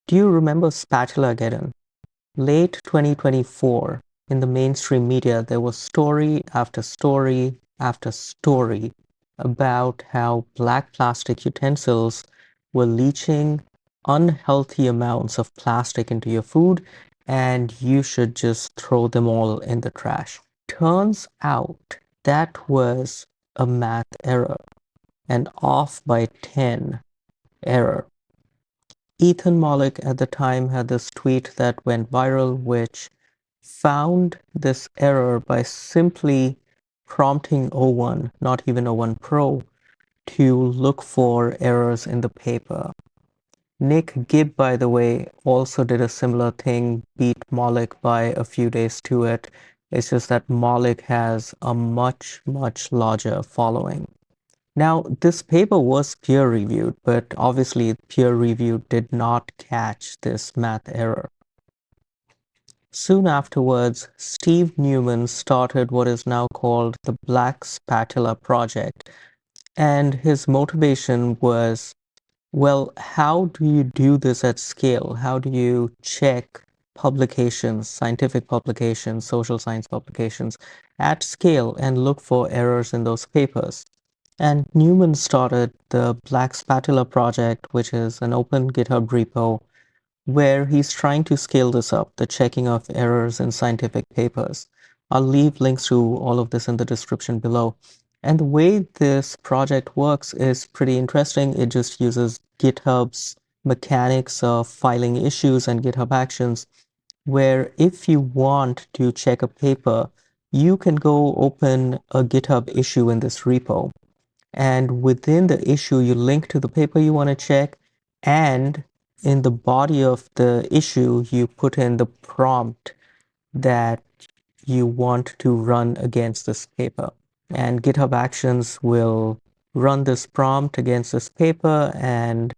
Do you remember Spatulageddon? Late 2024, in the mainstream media, there was story after story after story about how black plastic utensils were leaching unhealthy amounts of plastic into your food, and you should just throw them all in the trash. Turns out that was a math error, an off by 10 error. Ethan Mollick at the time had this tweet that went viral, which found this error by simply prompting O1, not even O1 Pro, to look for errors in the paper. Nick Gibb, by the way, also did a similar thing, beat Mollick by a few days to it. It's just that Mollick has a much, much larger following. Now, this paper was peer-reviewed, but obviously peer review did not catch this math error. Soon afterwards, Steve Newman started what is now called the Black Spatula Project, and his motivation was, well, how do you do this at scale? How do you check publications, scientific publications, social science publications at scale and look for errors in those papers? And Newman started the Black Spatula project, which is an open GitHub repo where he's trying to scale this up, the checking of errors in scientific papers. I'll leave links to all of this in the description below. And the way this project works is pretty interesting. It just uses GitHub's mechanics of filing issues and GitHub Actions, where if you want to check a paper, you can go open a GitHub issue in this repo. And within the issue, you link to the paper you want to check, and in the body of the issue, you put in the prompt that you want to run against this paper. And GitHub Actions will run this prompt against this paper and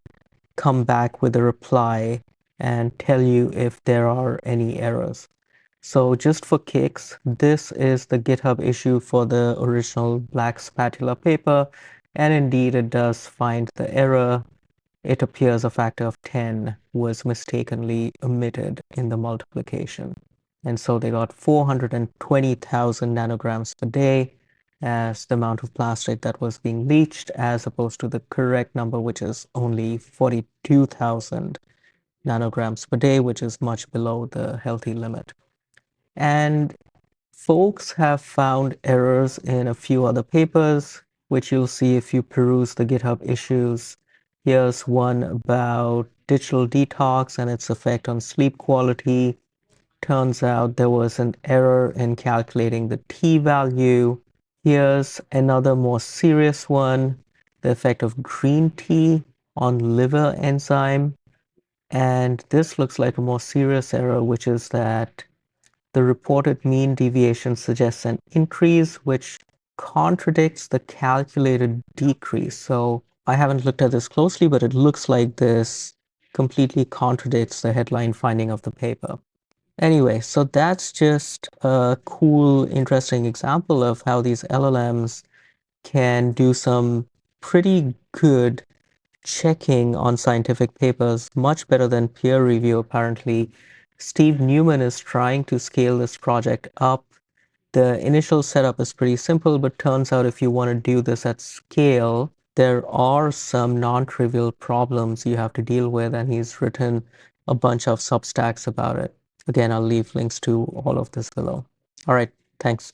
come back with a reply and tell you if there are any errors. So just for kicks, this is the GitHub issue for the original Black Spatula paper, and indeed it does find the error. It appears a factor of 10 was mistakenly omitted in the multiplication. And so they got 420,000 nanograms per day as the amount of plastic that was being leached, as opposed to the correct number, which is only 42,000 nanograms per day, which is much below the healthy limit. And folks have found errors in a few other papers, which you'll see if you peruse the GitHub issues. Here's one about digital detox and its effect on sleep quality. Turns out there was an error in calculating the t-value. Here's another more serious one, the effect of green tea on liver enzyme. And this looks like a more serious error, which is that the reported mean deviation suggests an increase, which contradicts the calculated decrease. So I haven't looked at this closely, but it looks like this completely contradicts the headline finding of the paper. Anyway, so that's just a cool, interesting example of how these LLMs can do some pretty good checking on scientific papers, much better than peer review, apparently. Steve Newman is trying to scale this project up. The initial setup is pretty simple, but turns out if you want to do this at scale, there are some non-trivial problems you have to deal with, and he's written a bunch of Substacks about it. Again, I'll leave links to all of this below. All right, thanks.